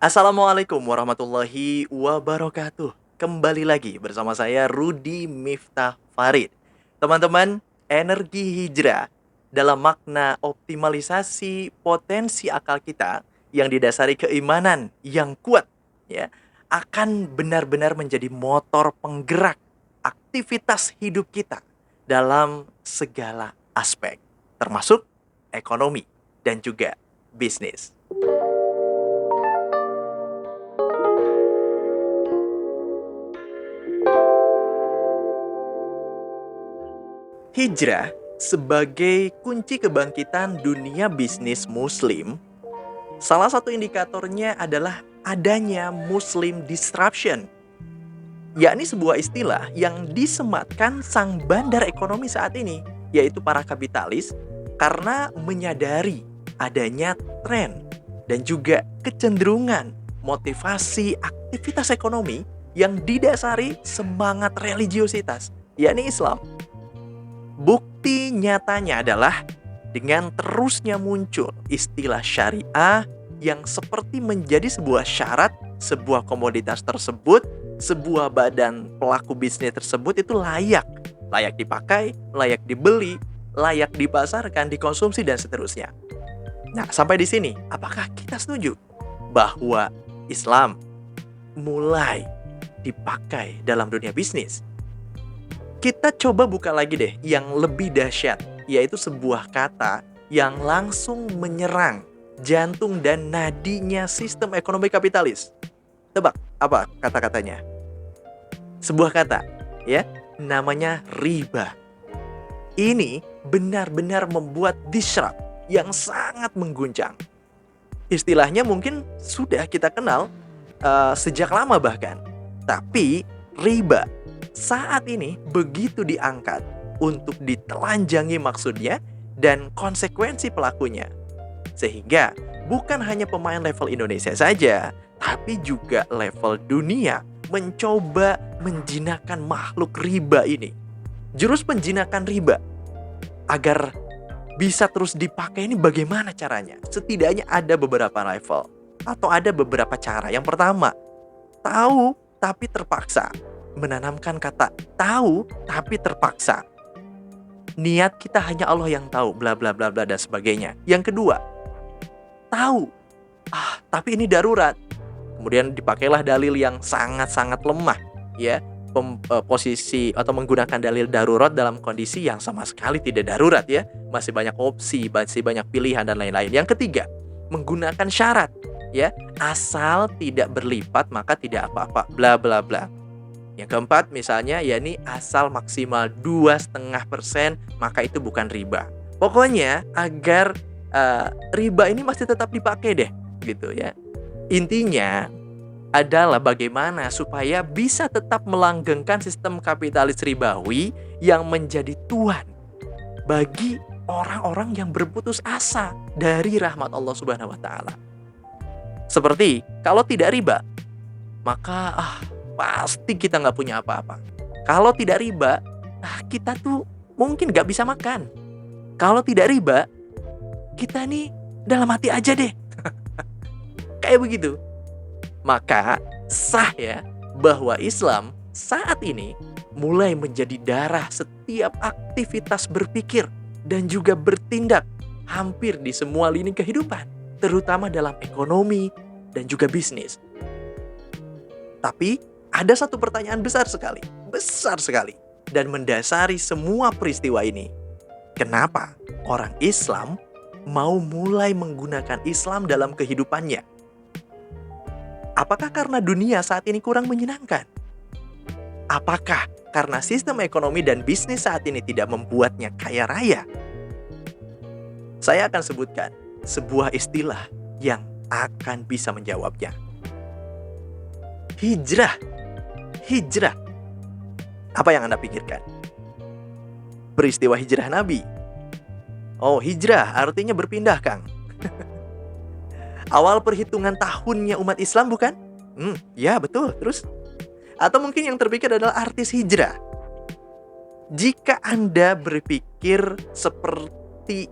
Assalamualaikum warahmatullahi wabarakatuh. Kembali lagi bersama saya Rudi Miftah Farid. Teman-teman, energi hijrah dalam makna optimalisasi potensi akal kita yang didasari keimanan yang kuat ya, akan benar-benar menjadi motor penggerak aktivitas hidup kita dalam segala aspek, termasuk ekonomi dan juga bisnis. Hijrah sebagai kunci kebangkitan dunia bisnis Muslim, salah satu indikatornya adalah adanya Muslim disruption, yakni sebuah istilah yang disematkan sang bandar ekonomi saat ini, yaitu para kapitalis, karena menyadari adanya tren dan juga kecenderungan motivasi aktivitas ekonomi yang didasari semangat religiositas, yakni Islam. Bukti nyatanya adalah dengan terusnya muncul istilah syariah yang seperti menjadi sebuah syarat sebuah komoditas tersebut, sebuah badan pelaku bisnis tersebut itu layak dipakai, layak dibeli, layak dipasarkan, dikonsumsi dan seterusnya. Nah, sampai di sini, apakah kita setuju bahwa Islam mulai dipakai dalam dunia bisnis? Kita coba buka lagi deh yang lebih dahsyat, yaitu sebuah kata yang langsung menyerang jantung dan nadinya sistem ekonomi kapitalis. Tebak, apa kata-katanya? Sebuah kata, ya, namanya riba. Ini benar-benar membuat disrupt yang sangat mengguncang. Istilahnya mungkin sudah kita kenal sejak lama bahkan. Tapi riba saat ini begitu diangkat untuk ditelanjangi maksudnya dan konsekuensi pelakunya. Sehingga bukan hanya pemain level Indonesia saja, tapi juga level dunia mencoba menjinakkan makhluk riba ini. Jurus penjinakan riba agar bisa terus dipakai ini bagaimana caranya? Setidaknya ada beberapa level atau ada beberapa cara. Yang pertama, tahu tapi terpaksa. Menanamkan kata tahu tapi terpaksa. Niat kita hanya Allah yang tahu, bla bla bla bla dan sebagainya. Yang kedua, tahu tapi ini darurat. Kemudian dipakailah dalil yang sangat-sangat lemah, ya. Posisi atau menggunakan dalil darurat dalam kondisi yang sama sekali tidak darurat, ya. Masih banyak opsi, masih banyak pilihan dan lain-lain. Yang ketiga, menggunakan syarat, ya. Asal tidak berlipat maka tidak apa-apa, bla bla bla. Yang keempat misalnya, yakni asal maksimal 2,5% maka itu bukan riba. Pokoknya agar riba ini masih tetap dipakai deh, gitu ya. Intinya adalah bagaimana supaya bisa tetap melanggengkan sistem kapitalis ribawi yang menjadi tuan bagi orang-orang yang berputus asa dari rahmat Allah Subhanahu wa taala. Seperti kalau tidak riba, maka pasti kita nggak punya apa-apa. Kalau tidak riba, kita tuh mungkin nggak bisa makan. Kalau tidak riba, kita nih dalam hati aja deh. Kayak begitu. Maka sah ya bahwa Islam saat ini mulai menjadi darah setiap aktivitas berpikir dan juga bertindak hampir di semua lini kehidupan, terutama dalam ekonomi dan juga bisnis. Tapi ada satu pertanyaan besar sekali, dan mendasari semua peristiwa ini. Kenapa orang Islam mau mulai menggunakan Islam dalam kehidupannya? Apakah karena dunia saat ini kurang menyenangkan? Apakah karena sistem ekonomi dan bisnis saat ini tidak membuatnya kaya raya? Saya akan sebutkan sebuah istilah yang akan bisa menjawabnya. Hijrah. Apa yang Anda pikirkan? Peristiwa hijrah Nabi. Oh, hijrah artinya berpindah, Kang. Awal perhitungan tahunnya umat Islam bukan? Ya betul. Terus? Atau mungkin yang terpikir adalah artis hijrah. Jika Anda berpikir seperti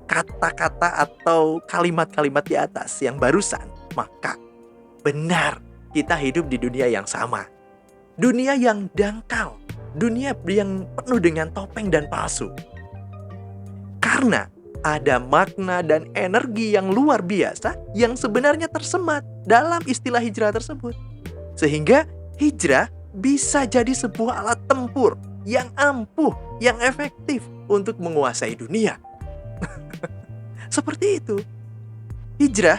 kata-kata atau kalimat-kalimat di atas yang barusan, maka Benar, kita hidup di dunia yang sama. Dunia yang dangkal, dunia yang penuh dengan topeng dan palsu. Karena ada makna dan energi yang luar biasa yang sebenarnya tersemat dalam istilah hijrah tersebut. Sehingga hijrah bisa jadi sebuah alat tempur yang ampuh, yang efektif untuk menguasai dunia. Seperti itu. Hijrah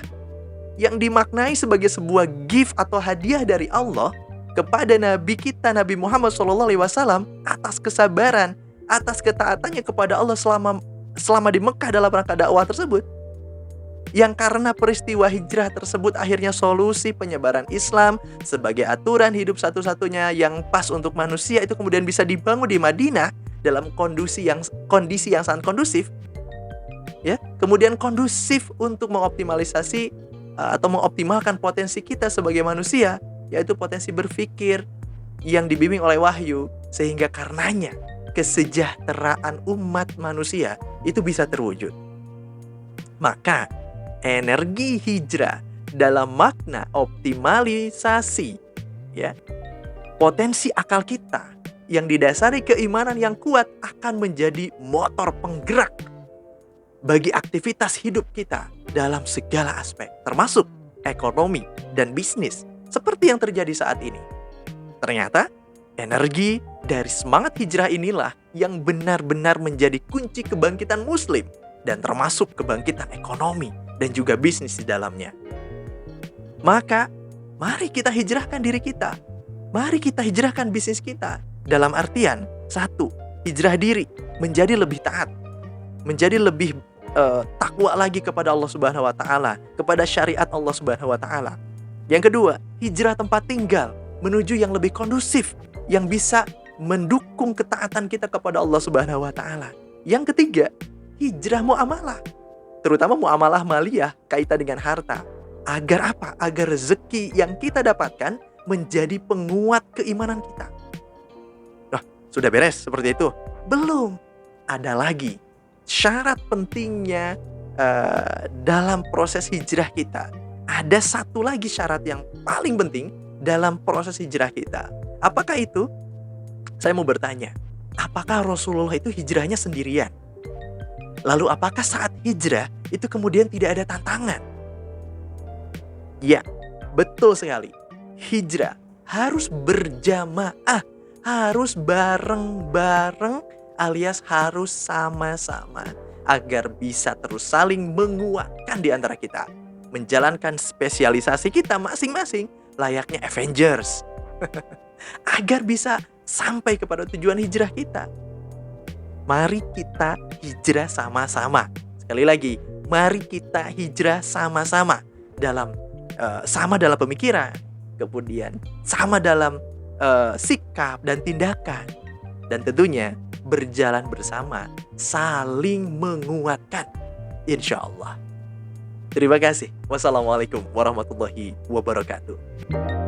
yang dimaknai sebagai sebuah gift atau hadiah dari Allah kepada Nabi kita, Nabi Muhammad SAW, atas kesabaran, atas ketaatannya kepada Allah selama di Mekah dalam rangka dakwah tersebut. Yang karena peristiwa hijrah tersebut akhirnya solusi penyebaran Islam sebagai aturan hidup satu-satunya yang pas untuk manusia itu kemudian bisa dibangun di Madinah dalam kondisi yang sangat kondusif. Ya, kemudian kondusif untuk mengoptimalisasi atau mengoptimalkan potensi kita sebagai manusia, yaitu potensi berpikir yang dibimbing oleh wahyu, sehingga karenanya kesejahteraan umat manusia itu bisa terwujud. Maka energi hijrah dalam makna optimalisasi, ya, potensi akal kita yang didasari keimanan yang kuat akan menjadi motor penggerak bagi aktivitas hidup kita dalam segala aspek, termasuk ekonomi dan bisnis, seperti yang terjadi saat ini. Ternyata, energi dari semangat hijrah inilah yang benar-benar menjadi kunci kebangkitan Muslim, dan termasuk kebangkitan ekonomi dan juga bisnis di dalamnya. Maka, mari kita hijrahkan diri kita. Mari kita hijrahkan bisnis kita. Dalam artian, satu, hijrah diri, menjadi lebih taat, menjadi lebih takwa lagi kepada Allah Subhanahu wa taala, kepada syariat Allah Subhanahu wa taala. Yang kedua, hijrah tempat tinggal menuju yang lebih kondusif, yang bisa mendukung ketaatan kita kepada Allah Subhanahu wa taala. Yang ketiga, hijrah muamalah, terutama muamalah maliyah kaitan dengan harta. Agar apa? Agar rezeki yang kita dapatkan menjadi penguat keimanan kita. Nah, sudah beres seperti itu? Belum. Ada lagi syarat pentingnya dalam proses hijrah kita. Ada satu lagi syarat yang paling penting dalam proses hijrah kita. Apakah itu? Saya mau bertanya, apakah Rasulullah itu hijrahnya sendirian? Lalu apakah saat hijrah itu kemudian tidak ada tantangan? Ya, betul sekali. Hijrah harus berjamaah, harus bareng-bareng, alias harus sama-sama, agar bisa terus saling menguatkan di antara kita, menjalankan spesialisasi kita masing-masing layaknya Avengers agar bisa sampai kepada tujuan hijrah kita. Mari kita hijrah sama-sama. Sekali lagi, mari kita hijrah sama-sama dalam sama dalam pemikiran, kemudian sama dalam sikap dan tindakan, dan tentunya berjalan bersama, saling menguatkan, insya Allah. Terima kasih. Wassalamualaikum warahmatullahi wabarakatuh.